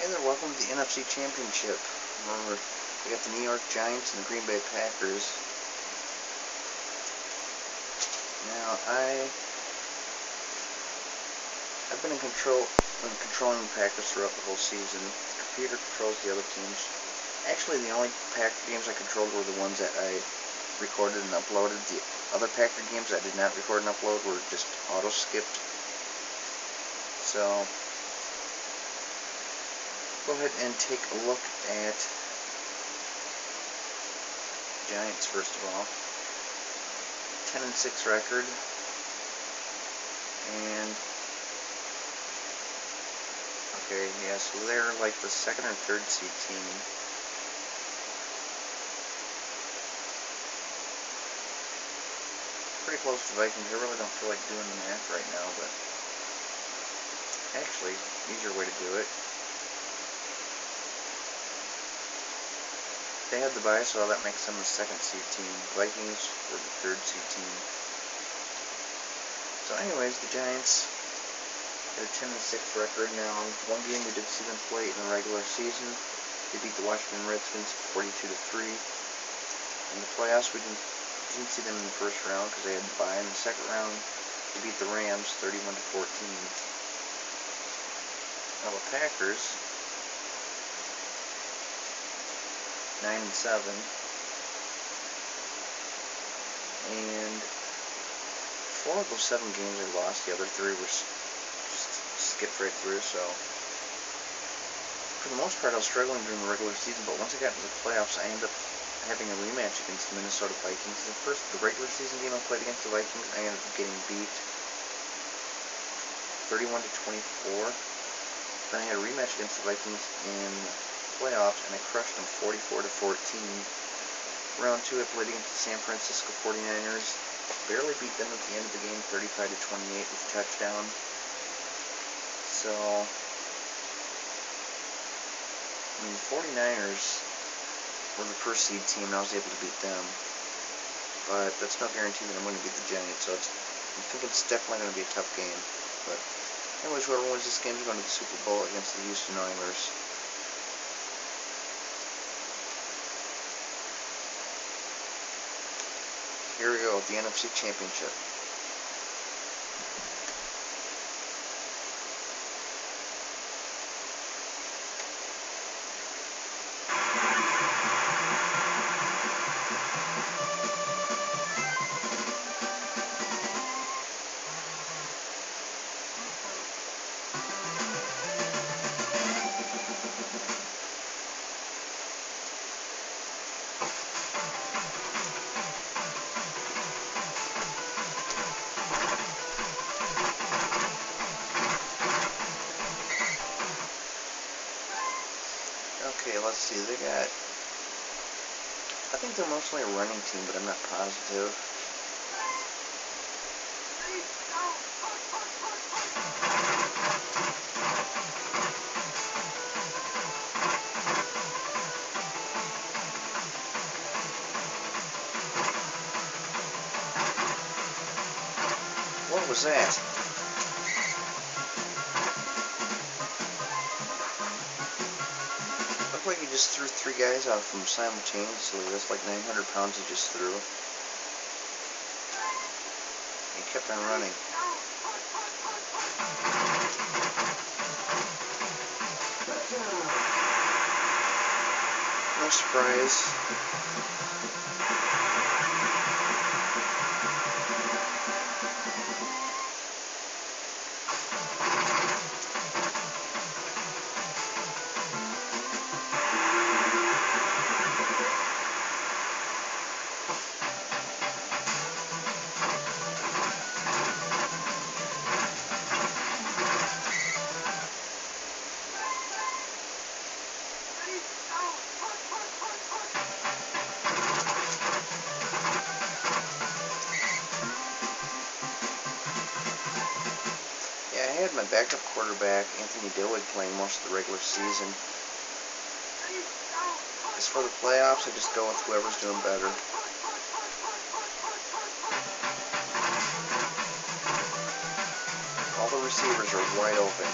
Hey there, welcome to the NFC Championship. Remember, we got the New York Giants and the Green Bay Packers. Now, I've been controlling the Packers throughout the whole season. The computer controls the other teams. Actually, the only Packer games I controlled were the ones that I recorded and uploaded. The other Packer games I did not record and upload were just auto-skipped. So, go ahead and take a look at Giants first of all. 10-6 record, and okay, yeah, so they're like the second or third seed team. Pretty close to Vikings. I really don't feel like doing the math right now, but actually, easier way to do it. They had the bye, so that makes them the second seed team. Vikings were the third seed team. So anyways, the Giants had a 10-6 record. Now, one game we did see them play in the regular season. They beat the Washington Redskins 42-3. In the playoffs, we didn't see them in the first round because they had the bye. In the second round, they beat the Rams 31-14. Now the Packers, 9-7, and 4 of those 7 games they lost. The other 3 were just skipped right through. So for the most part, I was struggling during the regular season, but once I got into the playoffs, I ended up having a rematch against the Minnesota Vikings. The regular season game I played against the Vikings, I ended up getting beat 31-24. Then I had a rematch against the Vikings in playoffs, and I crushed them 44-14. Round 2, I played against the San Francisco 49ers. Barely beat them at the end of the game, 35-28 with a touchdown. So, the 49ers were the first seed team, and I was able to beat them. But that's no guarantee that I'm going to beat the Giants, so I think it's definitely going to be a tough game. But anyways, whoever wins this game is going to the Super Bowl against the Houston Oilers. Here we go with the NFC Championship. Okay, let's see, I think they're mostly a running team, but I'm not positive. What was that? Looked like he just threw 3 guys out from simultaneously. That's like 900 pounds he just threw. He kept on running. No surprise. I had my backup quarterback, Anthony Dillig, playing most of the regular season. As for the playoffs, I just go with whoever's doing better. All the receivers are wide open.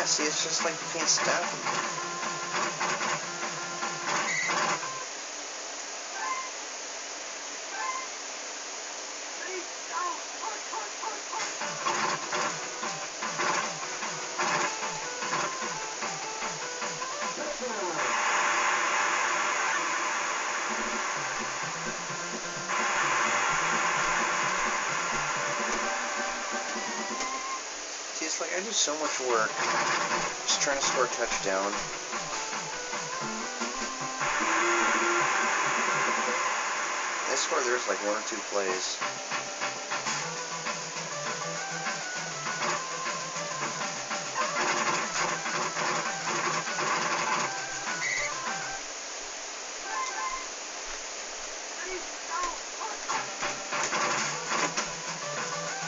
see, it's just like you can't stop them. See, it's like I do so much work just trying to score a touchdown. I score there's like 1 or 2 plays.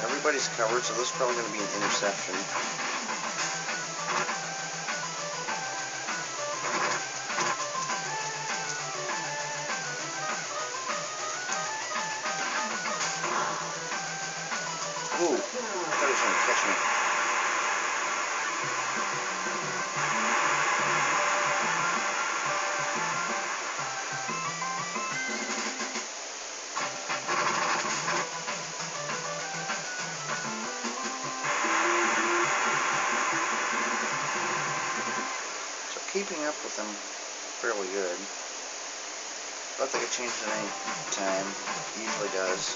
Everybody's covered, so this is probably going to be an interception. Ooh, I thought he was going to catch me. So keeping up with them fairly good. I don't think it changes at any time. It usually does.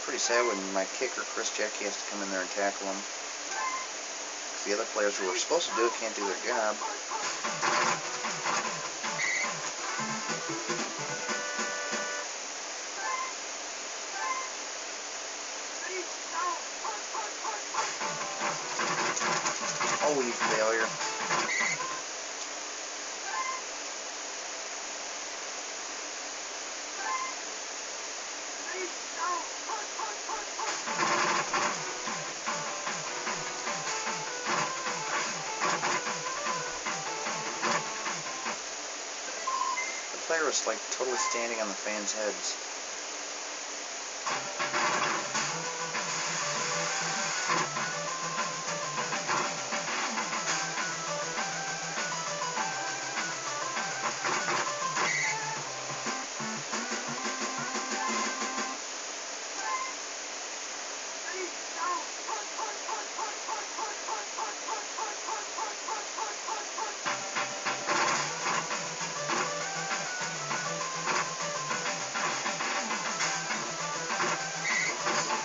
Pretty sad when my kicker, Chris Jackie, has to come in there and tackle him. The other players who are supposed to do it can't do their job. Oh, you failure. The player was like totally standing on the fans' heads.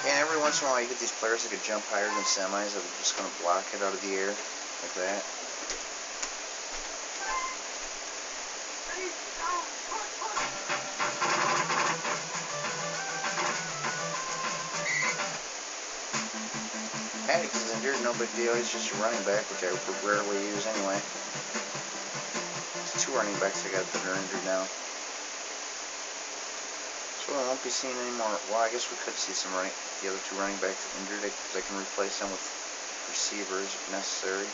And every once in a while you get these players that could jump higher than semis that are just going to block it out of the air, like that. Attic is injured, no big deal, he's just a running back, which I rarely use anyway. There's 2 running backs I got that are injured now. So I won't be seeing any more. Well, I guess we could see some the other 2 running backs injured. They can replace them with receivers if necessary.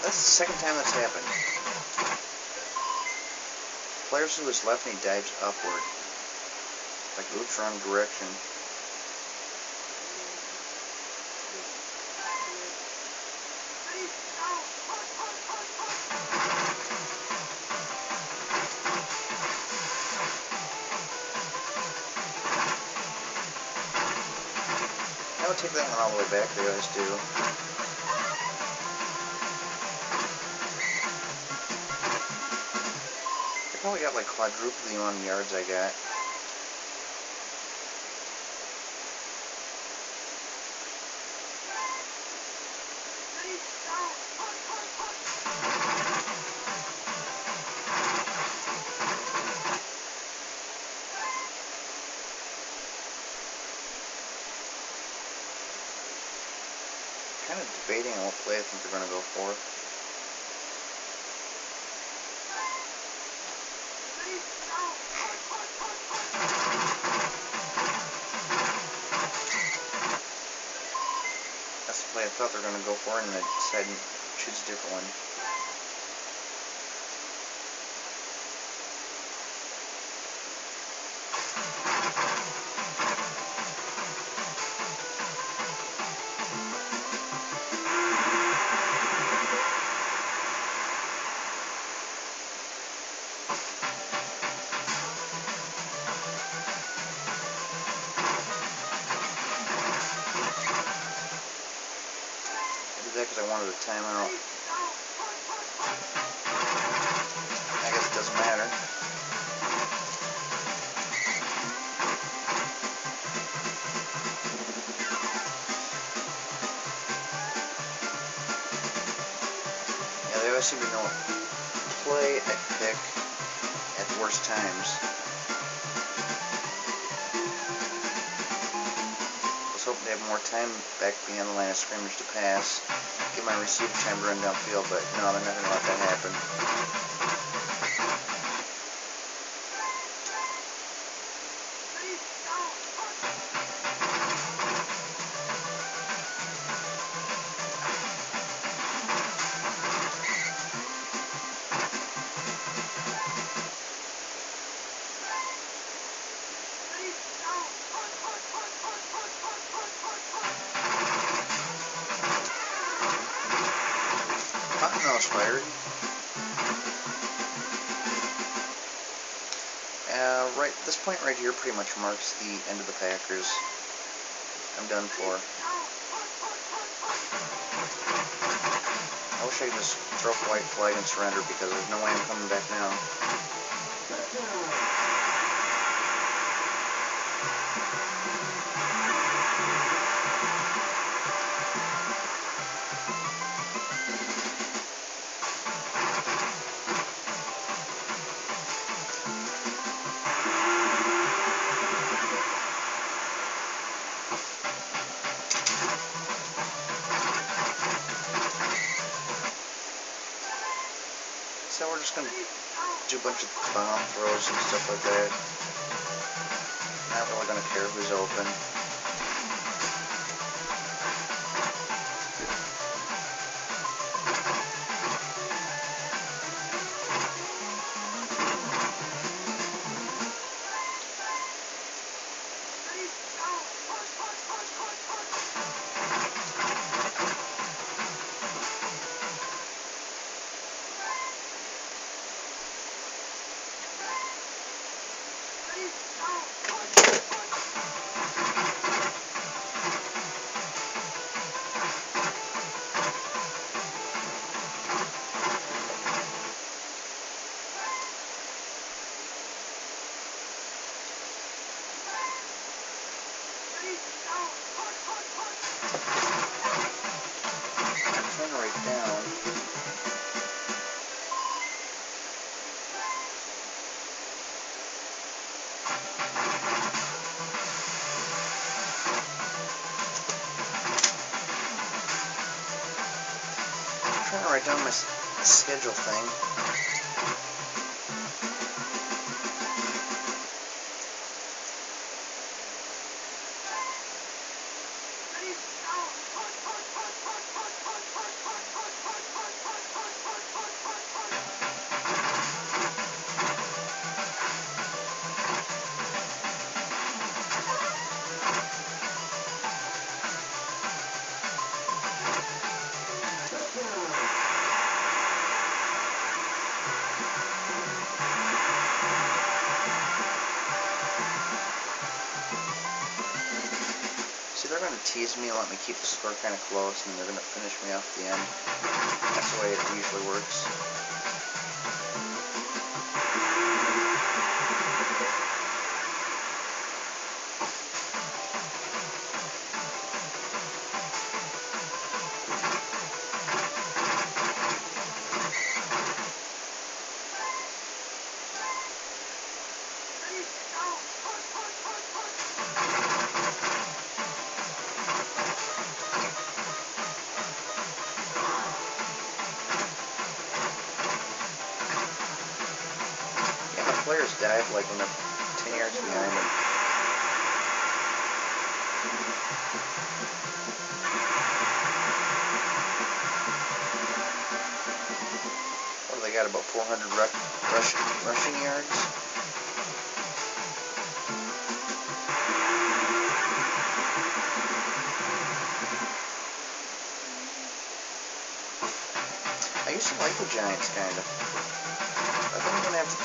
That's the second time that's happened. Player's to his left and he dives upward. Like, oops, wrong direction. I would take that one all the way back, they always do. I probably got like quadruple the amount of yards I got. kind of debating on what play I think they're going to go for. That's the play I thought they were going to go for, and I decided to choose a different one. Because I wanted a timeout. I guess it doesn't matter. Yeah, they always seem to know what play I pick at the worst times. I was hoping to have more time back beyond the line of scrimmage to pass, get my receiver time to run downfield, but no, they're not going to let that happen. Cottonmouth's fired. Right, this point right here pretty much marks the end of the Packers. I'm done for. I wish I could just throw up a white flag and surrender because there's no way I'm coming back now. So we're just going to do a bunch of bomb throws and stuff like that. Not really going to care who's open. Turn right down. I'm trying to write down my schedule thing. See, they're going to tease me and let me keep the score kind of close, and they're going to finish me off at the end. That's the way it usually works. players dive like when they're 10 yards behind them. What do they got, about 400 rushing yards? I used to like the Giants, kind of. I think I'm going to have to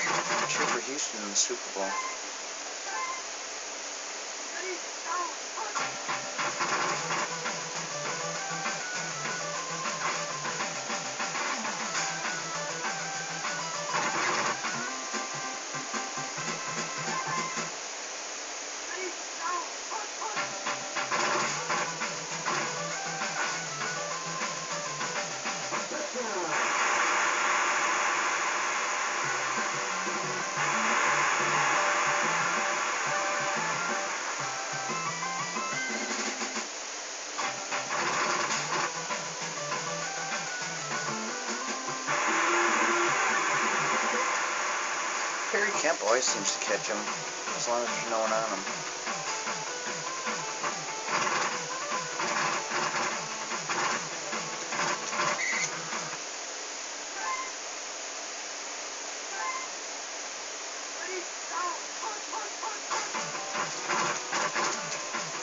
cheer for Houston in the Super Bowl. Perry Kemp always seems to catch him, as long as there's no one on him.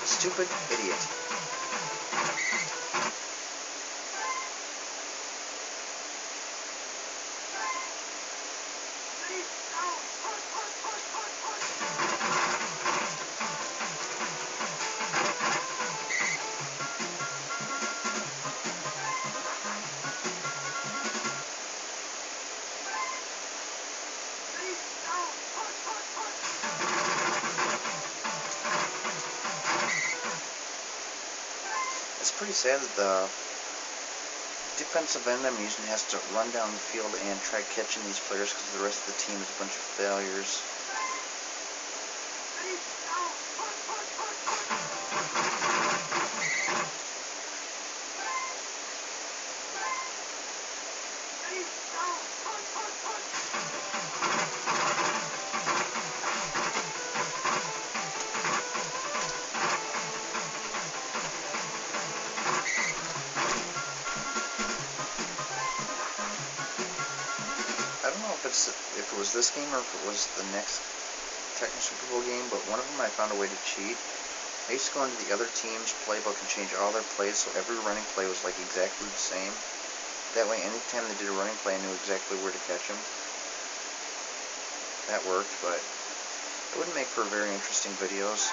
Stupid idiot. It's pretty sad that the defensive end I'm using has to run down the field and try catching these players because the rest of the team is a bunch of failures. I don't know if it was this game or if it was the next Tecmo Super Bowl game, but one of them I found a way to cheat. I used to go into the other team's playbook and change all their plays so every running play was like exactly the same. That way, anytime they did a running play, I knew exactly where to catch them. That worked, but it wouldn't make for very interesting videos.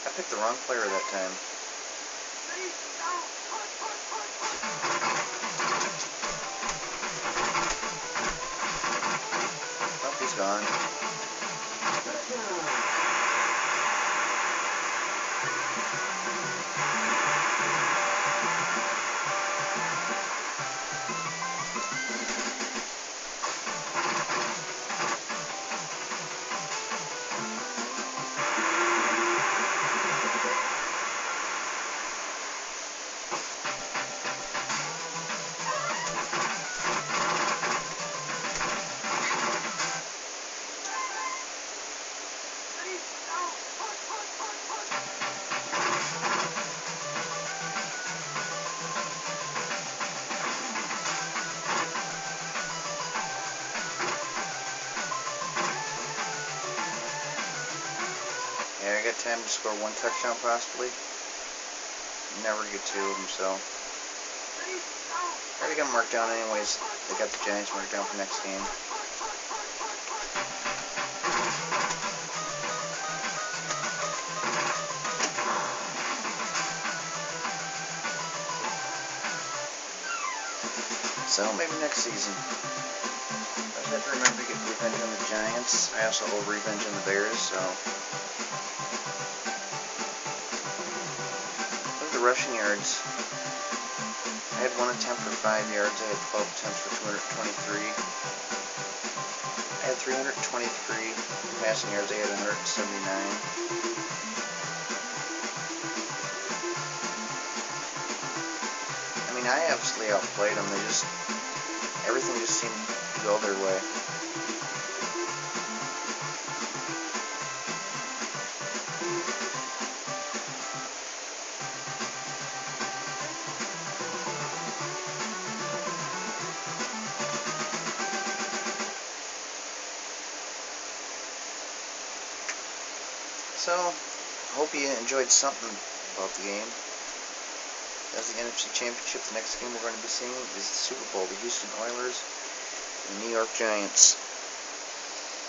I picked the wrong player that time. Oh, he's gone. Yeah, I got time to score one touchdown possibly. Never get two of them, so. I already got them marked down anyways. They got the Giants marked down for next game. So maybe next season. I just have to remember to get revenge on the Giants. I also owe revenge on the Bears, so. rushing yards. I had one attempt for 5 yards. I had 12 attempts for 223. I had 323 passing yards. I had 179. I mean, I absolutely outplayed them. Everything just seemed to go their way. So, I hope you enjoyed something about the game. That's the NFC Championship. The next game we're going to be seeing is the Super Bowl, the Houston Oilers and the New York Giants.